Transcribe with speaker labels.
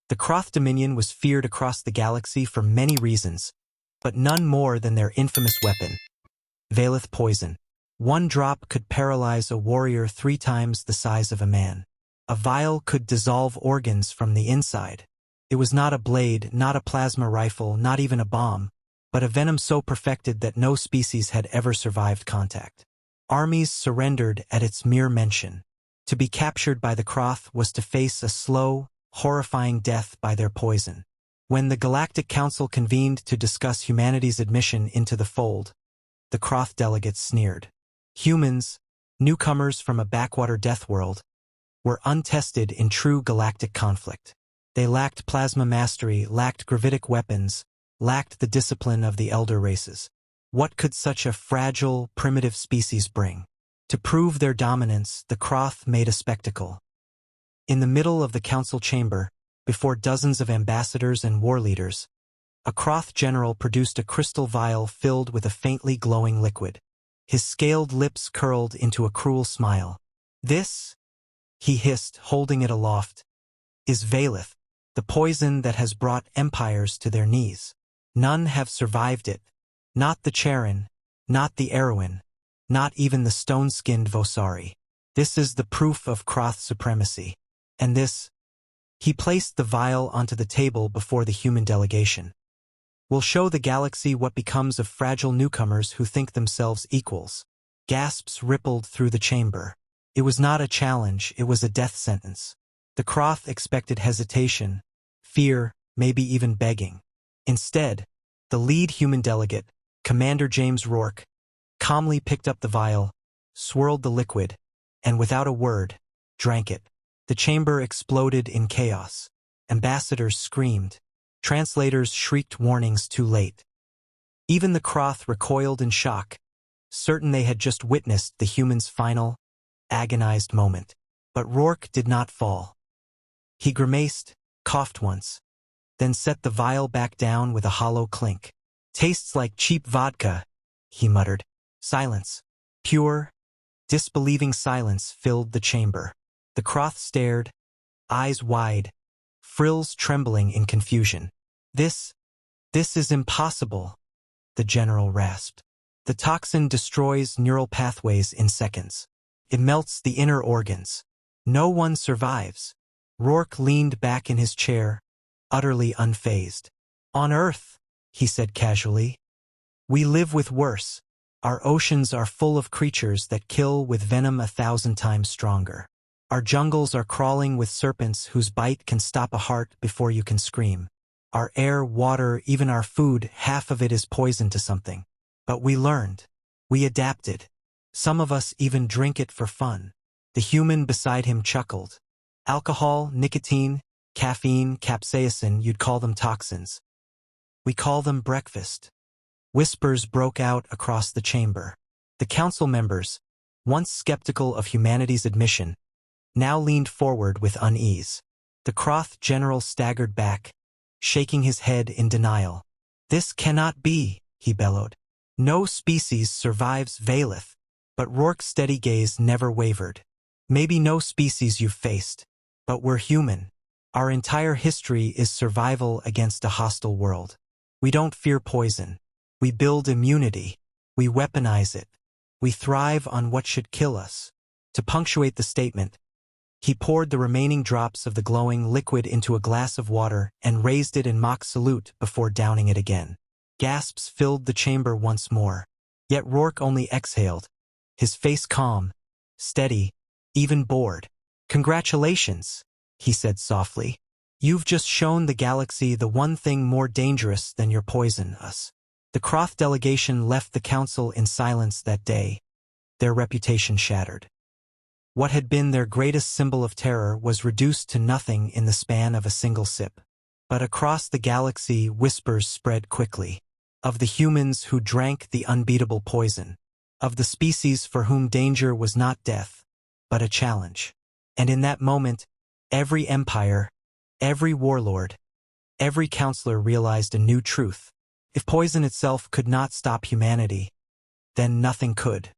Speaker 1: The Kroth Dominion was feared across the galaxy for many reasons, but none more than their infamous weapon, Veilith poison. One drop could paralyze a warrior 3 times the size of a man. A vial could dissolve organs from the inside. It was not a blade, not a plasma rifle, not even a bomb, but a venom so perfected that no species had ever survived contact. Armies surrendered at its mere mention. To be captured by the Kroth was to face a slow, horrifying death by their poison. When the Galactic Council convened to discuss humanity's admission into the fold, the Kroth delegates sneered. Humans, newcomers from a backwater death world, were untested in true galactic conflict. They lacked plasma mastery, lacked gravitic weapons, lacked the discipline of the elder races. What could such a fragile, primitive species bring? To prove their dominance, the Kroth made a spectacle. In the middle of the council chamber, before dozens of ambassadors and war leaders, a Kroth general produced a crystal vial filled with a faintly glowing liquid. His scaled lips curled into a cruel smile. "This," he hissed, holding it aloft, "is Veilith, the poison that has brought empires to their knees. None have survived it. Not the Charon, not the Erwin, not even the stone-skinned Vosari. This is the proof of Kroth supremacy. And this," he placed the vial onto the table before the human delegation, "will show the galaxy what becomes of fragile newcomers who think themselves equals." Gasps rippled through the chamber. It was not a challenge, it was a death sentence. The Kroth expected hesitation, fear, maybe even begging. Instead, the lead human delegate, Commander James Rourke, calmly picked up the vial, swirled the liquid, and without a word, drank it. The chamber exploded in chaos. Ambassadors screamed. Translators shrieked warnings too late. Even the Kroth recoiled in shock, certain they had just witnessed the human's final, agonized moment. But Rourke did not fall. He grimaced, coughed once, then set the vial back down with a hollow clink. "Tastes like cheap vodka," he muttered. Silence. Pure, disbelieving silence filled the chamber. The Kroth stared, eyes wide, frills trembling in confusion. This is impossible," the general rasped. "The toxin destroys neural pathways in seconds. It melts the inner organs. No one survives." Rourke leaned back in his chair, utterly unfazed. "On Earth," he said casually, "we live with worse. Our oceans are full of creatures that kill with venom 1,000 times stronger. Our jungles are crawling with serpents whose bite can stop a heart before you can scream. Our air, water, even our food, half of it is poison to something. But we learned. We adapted. Some of us even drink it for fun." The human beside him chuckled. "Alcohol, nicotine, caffeine, capsaicin, you'd call them toxins. We call them breakfast." Whispers broke out across the chamber. The council members, once skeptical of humanity's admission, now leaned forward with unease. The Kroth general staggered back, shaking his head in denial. "This cannot be," he bellowed. "No species survives Veilith." But Rourke's steady gaze never wavered. "Maybe no species you've faced, but we're human. Our entire history is survival against a hostile world. We don't fear poison. We build immunity. We weaponize it. We thrive on what should kill us." To punctuate the statement, he poured the remaining drops of the glowing liquid into a glass of water and raised it in mock salute before downing it again. Gasps filled the chamber once more. Yet Rourke only exhaled, his face calm, steady, even bored. "Congratulations," he said softly. "You've just shown the galaxy the one thing more dangerous than your poison, us." The Kroth delegation left the council in silence that day, their reputation shattered. What had been their greatest symbol of terror was reduced to nothing in the span of a single sip. But across the galaxy, whispers spread quickly. Of the humans who drank the unbeatable poison. Of the species for whom danger was not death, but a challenge. And in that moment, every empire, every warlord, every counselor realized a new truth. If poison itself could not stop humanity, then nothing could.